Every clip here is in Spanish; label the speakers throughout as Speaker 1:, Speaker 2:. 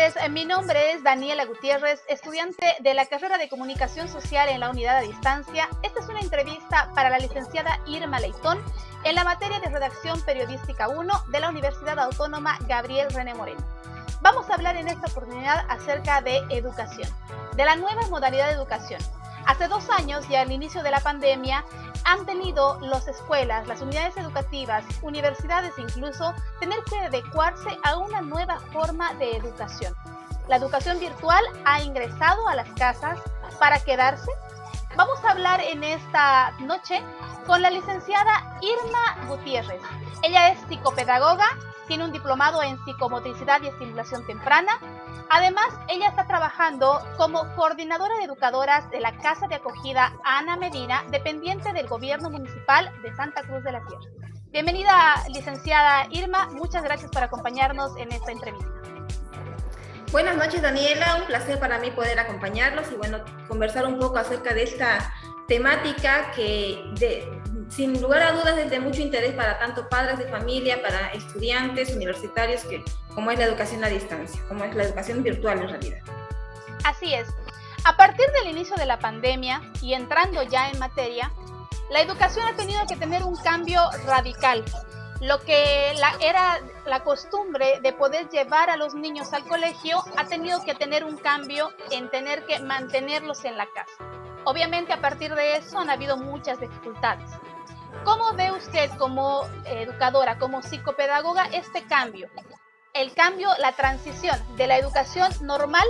Speaker 1: noches, mi nombre es Daniela Gutiérrez, estudiante de la carrera de Comunicación Social en la Unidad a Distancia. Esta es una entrevista para la licenciada Irma Leitón en la materia de Redacción Periodística 1 de la Universidad Autónoma Gabriel René Moreno. Vamos a hablar en esta oportunidad acerca de educación, de la nueva modalidad de educación. Hace 2 años, ya al inicio de la pandemia, han tenido las escuelas, las unidades educativas, universidades incluso, tener que adecuarse a una nueva forma de educación. La educación virtual ha ingresado a las casas para quedarse. Vamos a hablar en esta noche con la licenciada Irma Gutiérrez. Ella es psicopedagoga, tiene un diplomado en psicomotricidad y estimulación temprana. Además, ella está trabajando como coordinadora de educadoras de la Casa de Acogida Ana Medina, dependiente del Gobierno Municipal de Santa Cruz de la Sierra. Bienvenida, licenciada Irma. Muchas gracias por acompañarnos en esta entrevista.
Speaker 2: Buenas noches, Daniela. Un placer para mí poder acompañarlos y conversar un poco acerca de esta temática que sin lugar a dudas es de mucho interés para tanto padres de familia, para estudiantes, universitarios, como es la educación a distancia, como es la educación virtual en realidad.
Speaker 1: Así es. A partir del inicio de la pandemia y entrando ya en materia, la educación ha tenido que tener un cambio radical. Lo que era la costumbre de poder llevar a los niños al colegio ha tenido que tener un cambio en tener que mantenerlos en la casa. Obviamente, a partir de eso han habido muchas dificultades. ¿Cómo ve usted como educadora, como psicopedagoga, este cambio? El cambio, la transición de la educación normal,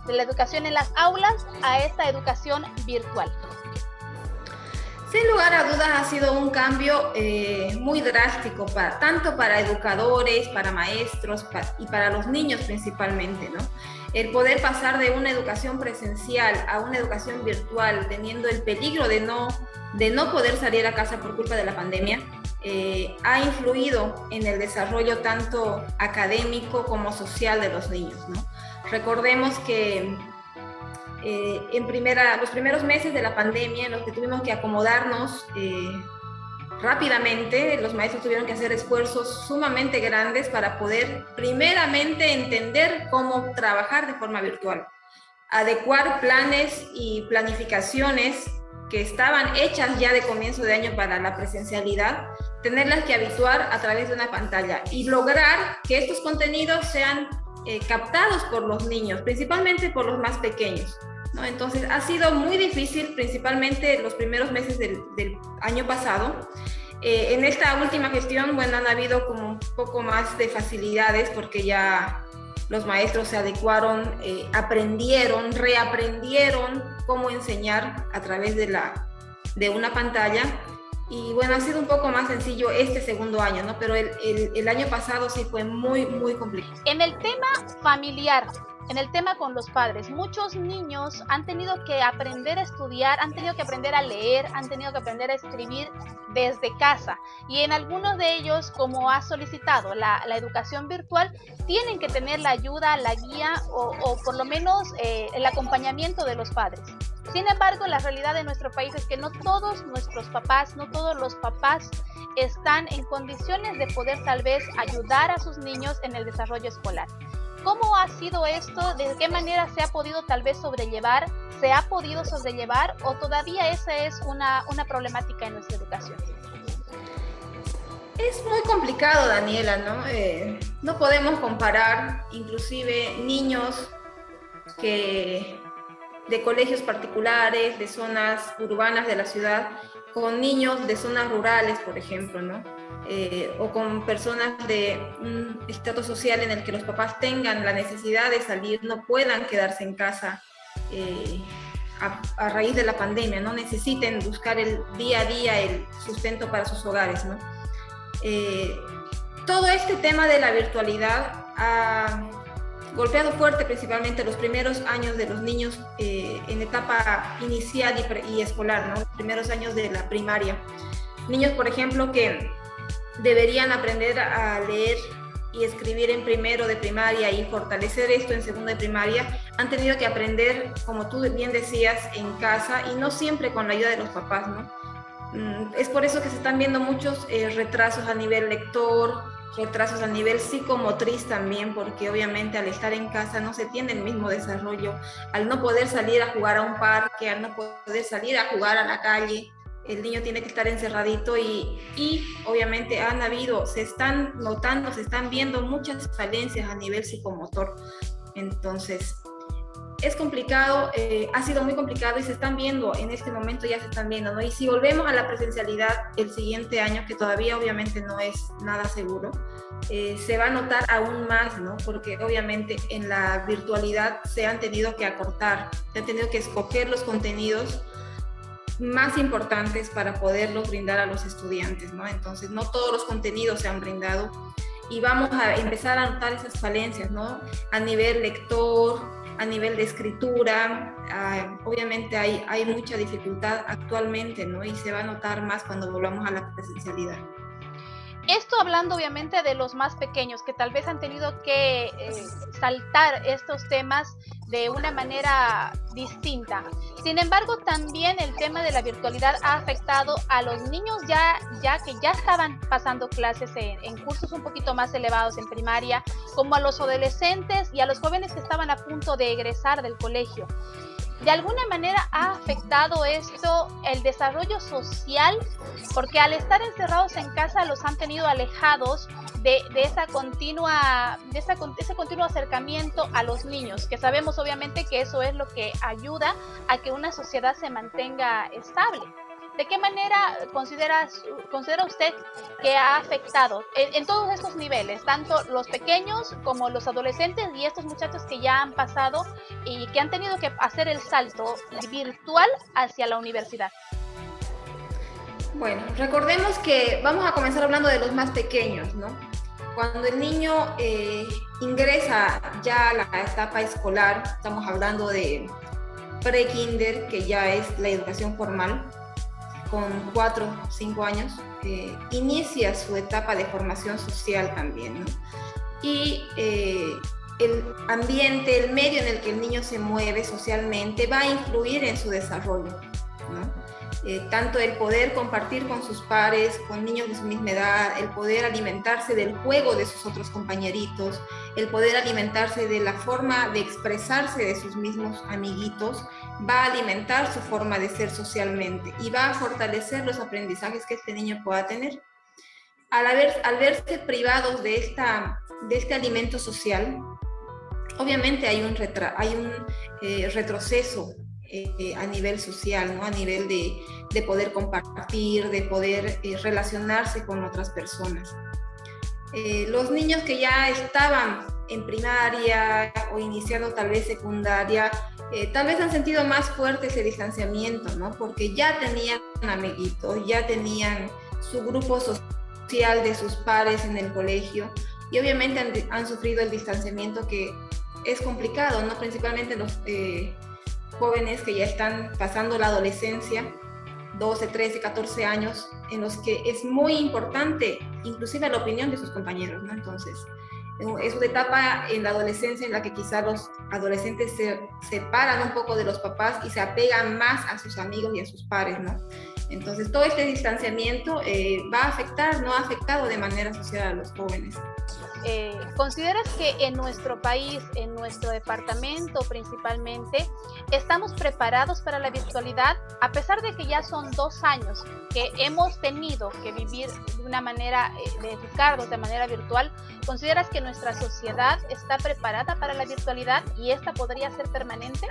Speaker 1: de la educación en las aulas, a esta educación virtual.
Speaker 2: Sin lugar a dudas ha sido un cambio muy drástico, tanto para educadores, para maestros y para los niños principalmente, ¿no? El poder pasar de una educación presencial a una educación virtual, teniendo el peligro de no poder salir a casa por culpa de la pandemia, ha influido en el desarrollo tanto académico como social de los niños, ¿no? Recordemos que los primeros meses de la pandemia en los que tuvimos que acomodarnos rápidamente, los maestros tuvieron que hacer esfuerzos sumamente grandes para poder primeramente entender cómo trabajar de forma virtual, adecuar planes y planificaciones que estaban hechas ya de comienzo de año para la presencialidad, tenerlas que habituar a través de una pantalla y lograr que estos contenidos sean captados por los niños, principalmente por los más pequeños, ¿no? Entonces ha sido muy difícil, principalmente los primeros meses del año pasado. En esta última gestión, han habido como un poco más de facilidades porque ya los maestros se adecuaron, aprendieron, reaprendieron cómo enseñar a través de una pantalla. Y ha sido un poco más sencillo este segundo año, ¿no? Pero el año pasado sí fue muy, muy complicado.
Speaker 1: En el tema familiar, en el tema con los padres, muchos niños han tenido que aprender a estudiar, han tenido que aprender a leer, han tenido que aprender a escribir desde casa. Y en algunos de ellos, como ha solicitado la educación virtual, tienen que tener la ayuda, la guía o por lo menos el acompañamiento de los padres. Sin embargo, la realidad de nuestro país es que no todos nuestros papás, no todos los papás están en condiciones de poder tal vez ayudar a sus niños en el desarrollo escolar. ¿Cómo ha sido esto? ¿De qué manera se ha podido tal vez sobrellevar? ¿Se ha podido sobrellevar o todavía esa es una problemática en nuestra educación?
Speaker 2: Es muy complicado, Daniela, ¿no? No podemos comparar inclusive niños de colegios particulares, de zonas urbanas de la ciudad, con niños de zonas rurales, por ejemplo, ¿no? O con personas de un estrato social en el que los papás tengan la necesidad de salir, no puedan quedarse en casa a raíz de la pandemia, no necesiten buscar el día a día el sustento para sus hogares, ¿no? Todo este tema de la virtualidad ha golpeado fuerte principalmente los primeros años de los niños en etapa inicial y escolar, ¿no? Los primeros años de la primaria. Niños, por ejemplo, que deberían aprender a leer y escribir en primero de primaria y fortalecer esto en segundo de primaria, han tenido que aprender, como tú bien decías, en casa y no siempre con la ayuda de los papás, ¿no? Es por eso que se están viendo muchos retrasos a nivel lector, retrasos a nivel psicomotriz también, porque obviamente al estar en casa no se tiene el mismo desarrollo, al no poder salir a jugar a un parque, al no poder salir a jugar a la calle, el niño tiene que estar encerradito y obviamente se están notando, se están viendo muchas falencias a nivel psicomotor. Entonces, es complicado, ha sido muy complicado y se están viendo, en este momento ya se están viendo, ¿no? Y si volvemos a la presencialidad el siguiente año, que todavía obviamente no es nada seguro, se va a notar aún más, ¿no? Porque obviamente en la virtualidad se han tenido que acortar, se han tenido que escoger los contenidos más importantes para poderlos brindar a los estudiantes, ¿no? Entonces, no todos los contenidos se han brindado y vamos a empezar a notar esas falencias, ¿no? A nivel lector, a nivel de escritura, obviamente hay mucha dificultad actualmente, ¿no? Y se va a notar más cuando volvamos a la presencialidad.
Speaker 1: Esto hablando obviamente de los más pequeños, que tal vez han tenido que saltar estos temas de una manera distinta. Sin embargo, también el tema de la virtualidad ha afectado a los niños ya que ya estaban pasando clases en cursos un poquito más elevados en primaria, como a los adolescentes y a los jóvenes que estaban a punto de egresar del colegio. ¿De alguna manera ha afectado esto el desarrollo social? Porque al estar encerrados en casa los han tenido alejados de ese continuo acercamiento a los niños, que sabemos obviamente que eso es lo que ayuda a que una sociedad se mantenga estable. ¿De qué manera considera usted que ha afectado en todos estos niveles, tanto los pequeños como los adolescentes y estos muchachos que ya han pasado y que han tenido que hacer el salto virtual hacia la universidad?
Speaker 2: Bueno, recordemos que vamos a comenzar hablando de los más pequeños, ¿no? Cuando el niño ingresa ya a la etapa escolar, estamos hablando de pre-kinder, que ya es la educación formal, con 4 o 5 años, inicia su etapa de formación social también, ¿no? Y el ambiente, el medio en el que el niño se mueve socialmente va a influir en su desarrollo, ¿no? Tanto el poder compartir con sus pares, con niños de su misma edad, el poder alimentarse del juego de sus otros compañeritos, el poder alimentarse de la forma de expresarse de sus mismos amiguitos, va a alimentar su forma de ser socialmente y va a fortalecer los aprendizajes que este niño pueda tener. Al verse privados de este alimento social, obviamente hay un retroceso a nivel social, ¿no? A nivel de poder compartir, de poder relacionarse con otras personas. Los niños que ya estaban en primaria o iniciando tal vez secundaria, tal vez han sentido más fuerte ese distanciamiento, ¿no? Porque ya tenían amiguitos, ya tenían su grupo social de sus pares en el colegio y obviamente han sufrido el distanciamiento que es complicado, ¿no? Principalmente los jóvenes que ya están pasando la adolescencia, 12, 13, 14 años, en los que es muy importante inclusive la opinión de sus compañeros, ¿no? Entonces, es una etapa en la adolescencia en la que quizá los adolescentes se separan un poco de los papás y se apegan más a sus amigos y a sus pares, ¿no? Entonces, todo este distanciamiento va a afectar, no ha afectado de manera social a los jóvenes.
Speaker 1: ¿Consideras que en nuestro país, en nuestro departamento principalmente, estamos preparados para la virtualidad? A pesar de que ya son 2 años que hemos tenido que vivir de una manera, de educarnos de manera virtual, ¿consideras que nuestra sociedad está preparada para la virtualidad y esta podría ser permanente?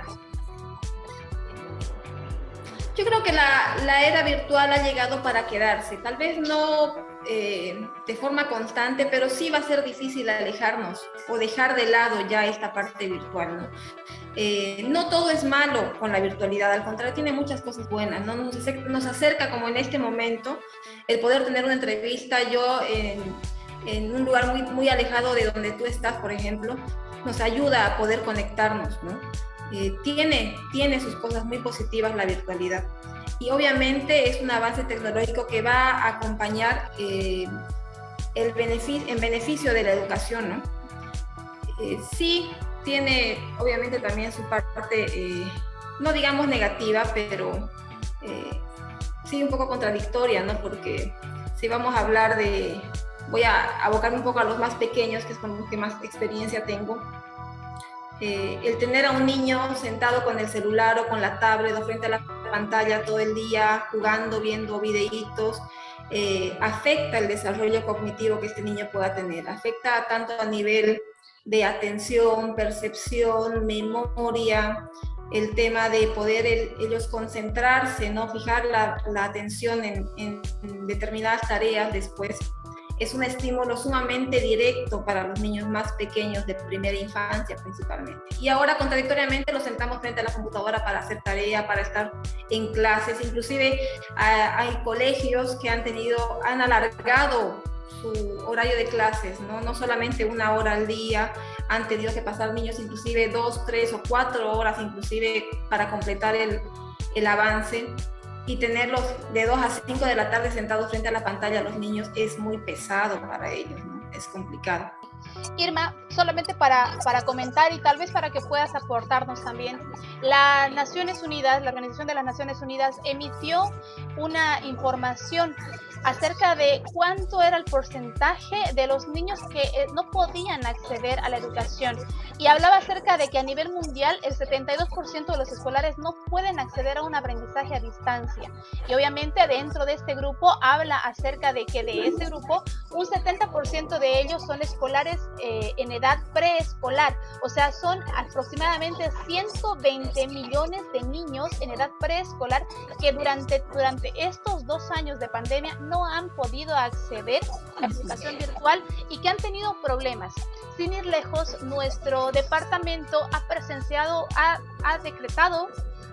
Speaker 2: Yo creo que la era virtual ha llegado para quedarse, tal vez no de forma constante, pero sí va a ser difícil alejarnos o dejar de lado ya esta parte virtual, ¿no? No todo es malo con la virtualidad, al contrario, tiene muchas cosas buenas, ¿no? Nos acerca, como en este momento, el poder tener una entrevista, yo en un lugar muy, muy alejado de donde tú estás, por ejemplo, nos ayuda a poder conectarnos, ¿no? Tiene sus cosas muy positivas la virtualidad. Y obviamente es un avance tecnológico que va a acompañar en beneficio de la educación, ¿no? Sí tiene obviamente también su parte, no digamos negativa, pero sí un poco contradictoria, ¿no? Porque si vamos a hablar de voy a abocarme un poco a los más pequeños, que es con los que más experiencia tengo. El tener a un niño sentado con el celular o con la tablet o frente a la pantalla todo el día, jugando, viendo videitos, afecta el desarrollo cognitivo que este niño pueda tener. Afecta tanto a nivel de atención, percepción, memoria, el tema de poder ellos concentrarse, ¿no? Fijar la atención en determinadas tareas después. Es un estímulo sumamente directo para los niños más pequeños de primera infancia principalmente. Y ahora contradictoriamente los sentamos frente a la computadora para hacer tarea, para estar en clases. Inclusive hay colegios que han alargado su horario de clases, ¿no? No solamente 1 hora al día, han tenido que pasar niños inclusive 2, 3 o 4 horas inclusive para completar el avance. Y tenerlos de 2 a 5 de la tarde sentados frente a la pantalla a los niños es muy pesado para ellos, ¿no? Es complicado.
Speaker 1: Irma, solamente para comentar y tal vez para que puedas aportarnos también, las Naciones Unidas, la Organización de las Naciones Unidas emitió una información acerca de cuánto era el porcentaje de los niños que no podían acceder a la educación, y hablaba acerca de que a nivel mundial el 72% de los escolares no pueden acceder a un aprendizaje a distancia, y obviamente dentro de este grupo habla acerca de que de ese grupo un 70% de ellos son escolares en edad preescolar, o sea, son aproximadamente 120 millones de niños en edad preescolar que durante estos 2 años de pandemia no han podido acceder a la educación virtual y que han tenido problemas. Sin ir lejos, nuestro departamento ha decretado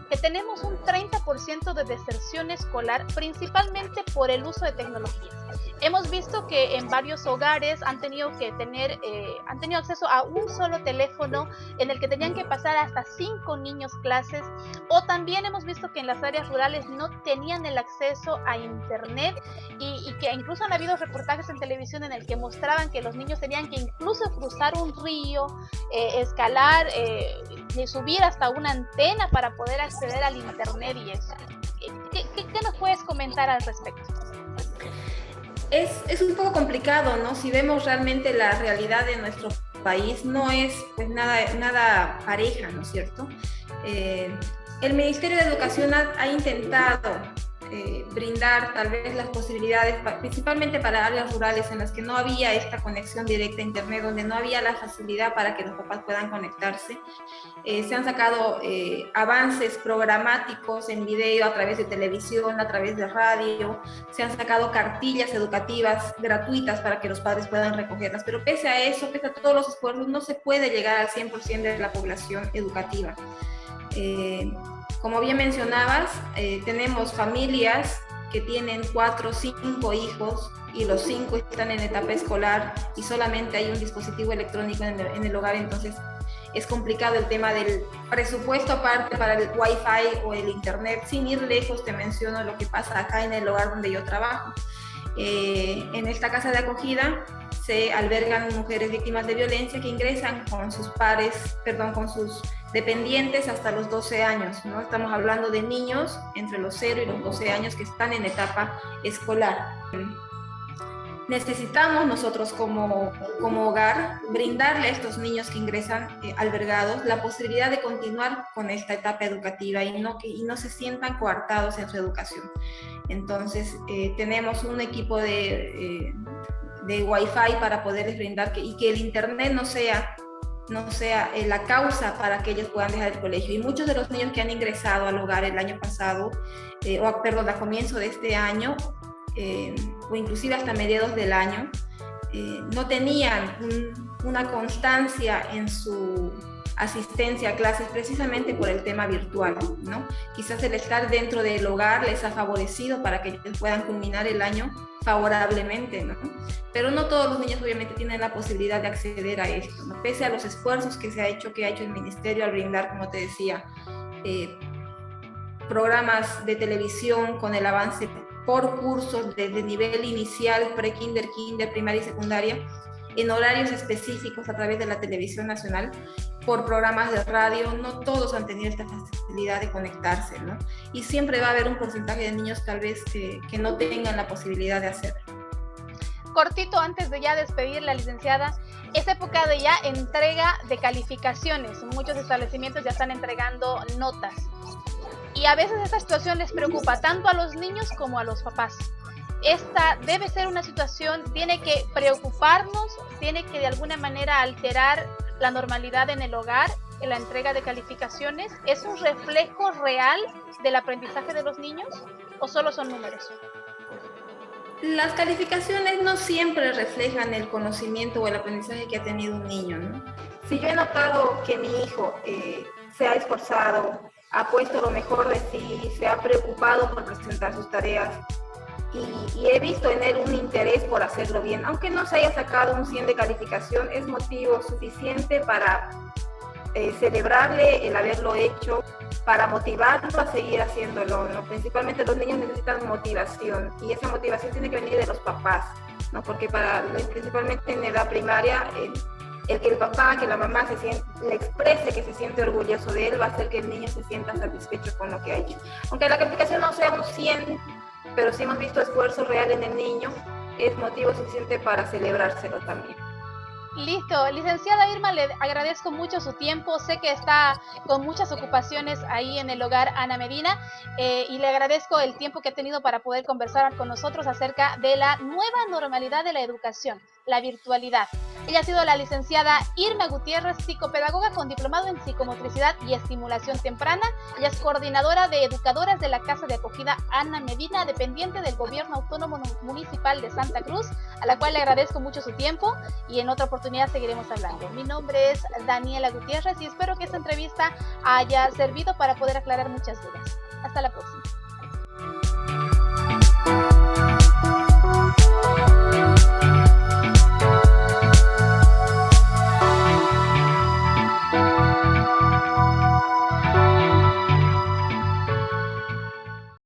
Speaker 1: que tenemos un 30% de deserción escolar, principalmente por el uso de tecnologías. Hemos visto que en varios hogares han tenido acceso a un solo teléfono en el que tenían que pasar hasta 5 niños clases, o también hemos visto que en las áreas rurales no tenían el acceso a internet y que incluso han habido reportajes en televisión en el que mostraban que los niños tenían que incluso cruzar un río, escalar, subir hasta una antena para poder acceder al internet y eso. ¿Qué nos puedes comentar al respecto?
Speaker 2: Es un poco complicado, ¿no? Si vemos realmente la realidad de nuestro país, no es pues nada pareja, ¿no es cierto? El Ministerio de Educación ha intentado brindar tal vez las posibilidades, principalmente para áreas rurales en las que no había esta conexión directa a internet, donde no había la facilidad para que los papás puedan conectarse. Se han sacado avances programáticos en video a través de televisión, a través de radio, se han sacado cartillas educativas gratuitas para que los padres puedan recogerlas, pero pese a eso, pese a todos los esfuerzos, no se puede llegar al 100% de la población educativa. Como bien mencionabas, tenemos familias que tienen 4 o 5 hijos y los 5 están en etapa escolar y solamente hay un dispositivo electrónico en el hogar, entonces es complicado el tema del presupuesto aparte para el Wi-Fi o el internet. Sin ir lejos, te menciono lo que pasa acá en el hogar donde yo trabajo. En esta casa de acogida se albergan mujeres víctimas de violencia que ingresan con sus con sus dependientes hasta los 12 años, ¿no? Estamos hablando de niños entre los 0 y los 12 años que están en etapa escolar. Necesitamos nosotros como hogar brindarle a estos niños que ingresan albergados la posibilidad de continuar con esta etapa educativa y no se sientan coartados en su educación. Entonces tenemos un equipo de Wi-Fi para poderles brindar y que el internet no sea la causa para que ellos puedan dejar el colegio. Y muchos de los niños que han ingresado al hogar el año pasado, a comienzo de este año, o inclusive hasta mediados del año, no tenían una constancia en su asistencia a clases precisamente por el tema virtual, ¿no? Quizás el estar dentro del hogar les ha favorecido para que ellos puedan culminar el año favorablemente, ¿no? Pero no todos los niños obviamente tienen la posibilidad de acceder a esto, ¿no? Pese a los esfuerzos que ha hecho el ministerio al brindar, como te decía, programas de televisión con el avance por cursos desde nivel inicial, pre-kinder, kinder, primaria y secundaria, en horarios específicos a través de la televisión nacional, por programas de radio. No todos han tenido esta facilidad de conectarse, ¿no? Y siempre va a haber un porcentaje de niños tal vez que no tengan la posibilidad de hacerlo.
Speaker 1: cortito antes de ya despedir la licenciada. Es época de ya entrega de calificaciones. Muchos establecimientos ya están entregando notas. Y a veces esta situación les preocupa tanto a los niños como a los papás. Esta debe ser una situación, tiene que preocuparnos, tiene que de alguna manera alterar la normalidad en el hogar, en la entrega de calificaciones. ¿Es un reflejo real del aprendizaje de los niños o solo son números?
Speaker 2: Las calificaciones no siempre reflejan el conocimiento o el aprendizaje que ha tenido un niño, ¿no?
Speaker 3: Si yo he notado que mi hijo se ha esforzado, ha puesto lo mejor de sí, se ha preocupado por presentar sus tareas y he visto en él un interés por hacerlo bien, aunque no se haya sacado un 100 de calificación, es motivo suficiente para celebrarle el haberlo hecho, para motivarlo a seguir haciéndolo, ¿no? Principalmente los niños necesitan motivación y esa motivación tiene que venir de los papás, ¿no? Porque principalmente en edad primaria, el que el papá, que la mamá le exprese que se siente orgulloso de él va a hacer que el niño se sienta satisfecho con lo que ha hecho. Aunque la calificación no sea un 100, pero si hemos visto esfuerzo real en el niño, es motivo suficiente para celebrárselo también.
Speaker 1: Listo, licenciada Irma, le agradezco mucho su tiempo, sé que está con muchas ocupaciones ahí en el hogar Ana Medina y le agradezco el tiempo que ha tenido para poder conversar con nosotros acerca de la nueva normalidad de la educación, la virtualidad. Ella ha sido la licenciada Irma Gutiérrez, psicopedagoga con diplomado en psicomotricidad y estimulación temprana. Ella es coordinadora de educadoras de la Casa de Acogida Ana Medina, dependiente del Gobierno Autónomo Municipal de Santa Cruz, a la cual le agradezco mucho su tiempo y en otra oportunidad seguiremos hablando. Mi nombre es Daniela Gutiérrez y espero que esta entrevista haya servido para poder aclarar muchas dudas. Hasta la próxima.